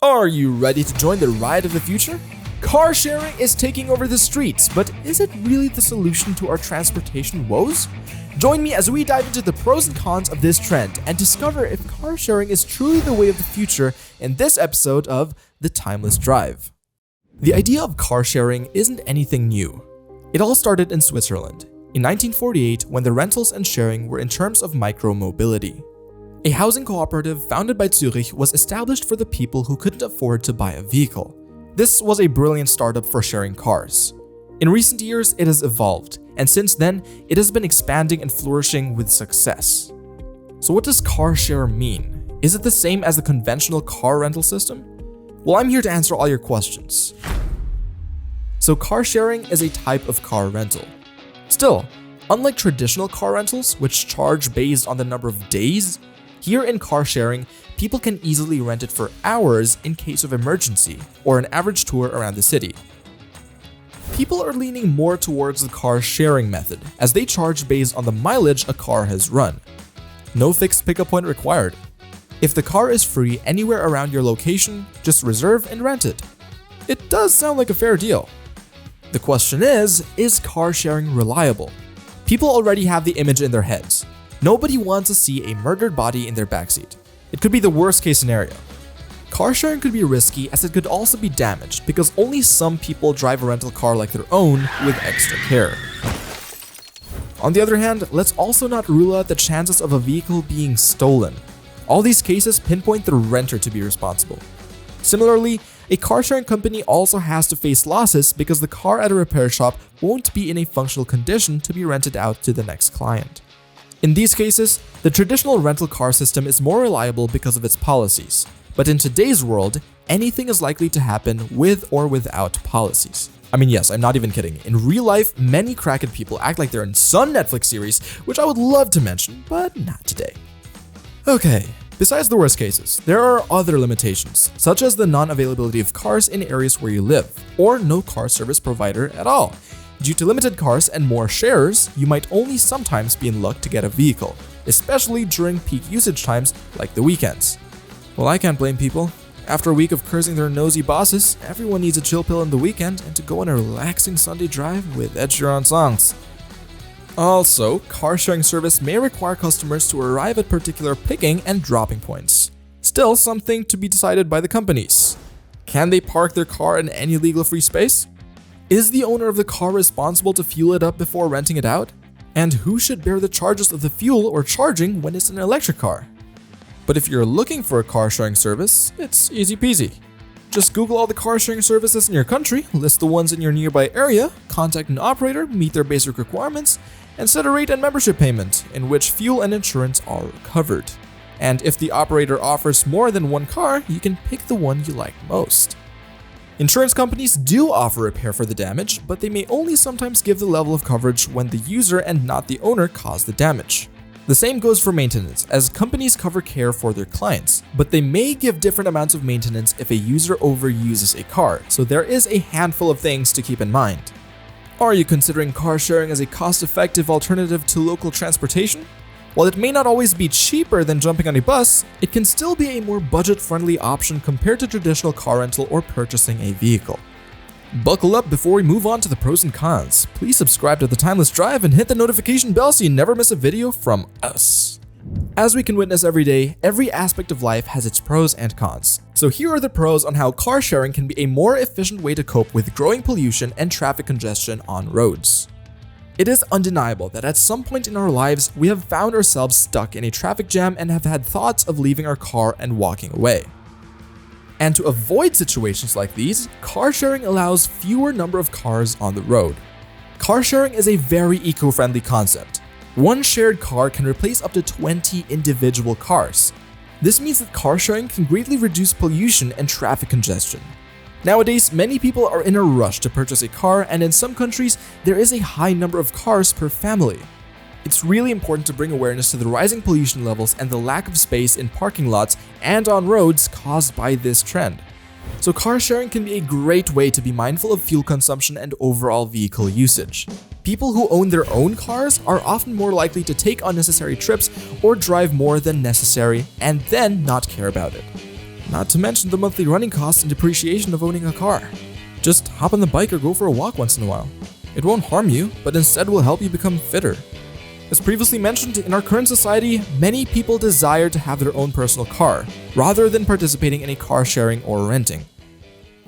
Are you ready to join the ride of the future? Car sharing is taking over the streets, but is it really the solution to our transportation woes? Join me as we dive into the pros and cons of this trend and discover if car sharing is truly the way of the future in this episode of The Timeless Drive. The idea of car sharing isn't anything new. It all started in Switzerland in 1948 when the rentals and sharing were in terms of micro-mobility. A housing cooperative founded by Zurich was established for the people who couldn't afford to buy a vehicle. This was a brilliant startup for sharing cars. In recent years, it has evolved, and since then, it has been expanding and flourishing with success. So what does car share mean? Is it the same as the conventional car rental system? Well, I'm here to answer all your questions. So car sharing is a type of car rental. Still, unlike traditional car rentals, which charge based on the number of days, here in car sharing, people can easily rent it for hours in case of emergency or an average tour around the city. People are leaning more towards the car sharing method as they charge based on the mileage a car has run. No fixed pickup point required. If the car is free anywhere around your location, just reserve and rent it. It does sound like a fair deal. The question is car sharing reliable? People already have the image in their heads. Nobody wants to see a murdered body in their backseat. It could be the worst case scenario. Car sharing could be risky as it could also be damaged because only some people drive a rental car like their own with extra care. On the other hand, let's also not rule out the chances of a vehicle being stolen. All these cases pinpoint the renter to be responsible. Similarly, a car sharing company also has to face losses because the car at a repair shop won't be in a functional condition to be rented out to the next client. In these cases, the traditional rental car system is more reliable because of its policies. But in today's world, anything is likely to happen with or without policies. I mean, yes, I'm not even kidding. In real life, many crackhead people act like they're in some Netflix series, which I would love to mention, but not today. Okay, besides the worst cases, there are other limitations, such as the non-availability of cars in areas where you live, or no car service provider at all. Due to limited cars and more sharers, you might only sometimes be in luck to get a vehicle, especially during peak usage times like the weekends. Well, I can't blame people. After a week of cursing their nosy bosses, everyone needs a chill pill on the weekend and to go on a relaxing Sunday drive with Ed Sheeran songs. Also, car sharing service may require customers to arrive at particular picking and dropping points. Still something to be decided by the companies. Can they park their car in any legal free space? Is the owner of the car responsible to fuel it up before renting it out? And who should bear the charges of the fuel or charging when it's an electric car? But if you're looking for a car sharing service, it's easy peasy. Just Google all the car sharing services in your country, list the ones in your nearby area, contact an operator, meet their basic requirements, and set a rate and membership payment in which fuel and insurance are covered. And if the operator offers more than one car, you can pick the one you like most. Insurance companies do offer repair for the damage, but they may only sometimes give the level of coverage when the user and not the owner caused the damage. The same goes for maintenance, as companies cover care for their clients, but they may give different amounts of maintenance if a user overuses a car, so there is a handful of things to keep in mind. Are you considering car sharing as a cost-effective alternative to local transportation? While it may not always be cheaper than jumping on a bus, it can still be a more budget-friendly option compared to traditional car rental or purchasing a vehicle. Buckle up before we move on to the pros and cons. Please subscribe to The Timeless Drive and hit the notification bell so you never miss a video from us. As we can witness every day, every aspect of life has its pros and cons. So here are the pros on how car sharing can be a more efficient way to cope with growing pollution and traffic congestion on roads. It is undeniable that at some point in our lives, we have found ourselves stuck in a traffic jam and have had thoughts of leaving our car and walking away. And to avoid situations like these, car sharing allows fewer number of cars on the road. Car sharing is a very eco-friendly concept. One shared car can replace up to 20 individual cars. This means that car sharing can greatly reduce pollution and traffic congestion. Nowadays, many people are in a rush to purchase a car, and in some countries, there is a high number of cars per family. It's really important to bring awareness to the rising pollution levels and the lack of space in parking lots and on roads caused by this trend. So car sharing can be a great way to be mindful of fuel consumption and overall vehicle usage. People who own their own cars are often more likely to take unnecessary trips or drive more than necessary and then not care about it. Not to mention the monthly running costs and depreciation of owning a car. Just hop on the bike or go for a walk once in a while. It won't harm you, but instead will help you become fitter. As previously mentioned, in our current society, many people desire to have their own personal car, rather than participating in a car sharing or renting.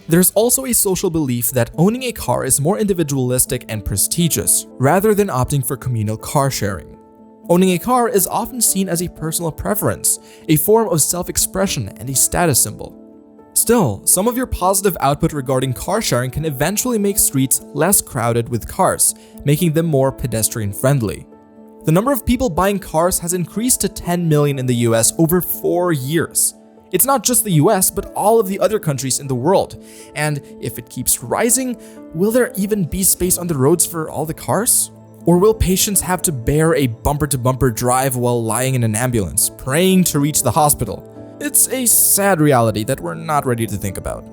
There's also a social belief that owning a car is more individualistic and prestigious, rather than opting for communal car sharing. Owning a car is often seen as a personal preference, a form of self-expression, and a status symbol. Still, some of your positive output regarding car sharing can eventually make streets less crowded with cars, making them more pedestrian-friendly. The number of people buying cars has increased to 10 million in the US over 4 years. It's not just the US, but all of the other countries in the world. And if it keeps rising, will there even be space on the roads for all the cars? Or will patients have to bear a bumper-to-bumper drive while lying in an ambulance, praying to reach the hospital? It's a sad reality that we're not ready to think about.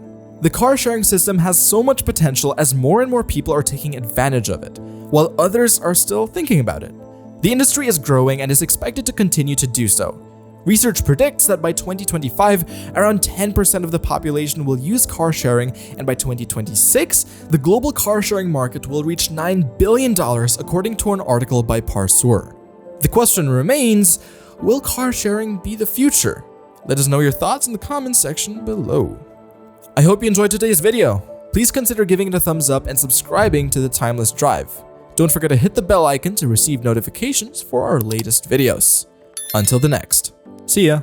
The car sharing system has so much potential as more and more people are taking advantage of it, while others are still thinking about it. The industry is growing and is expected to continue to do so. Research predicts that by 2025, around 10% of the population will use car sharing, and by 2026, the global car sharing market will reach $9 billion according to an article by Parsur. The question remains, will car sharing be the future? Let us know your thoughts in the comments section below. I hope you enjoyed today's video. Please consider giving it a thumbs up and subscribing to the Timeless Drive. Don't forget to hit the bell icon to receive notifications for our latest videos. Until the next, see ya!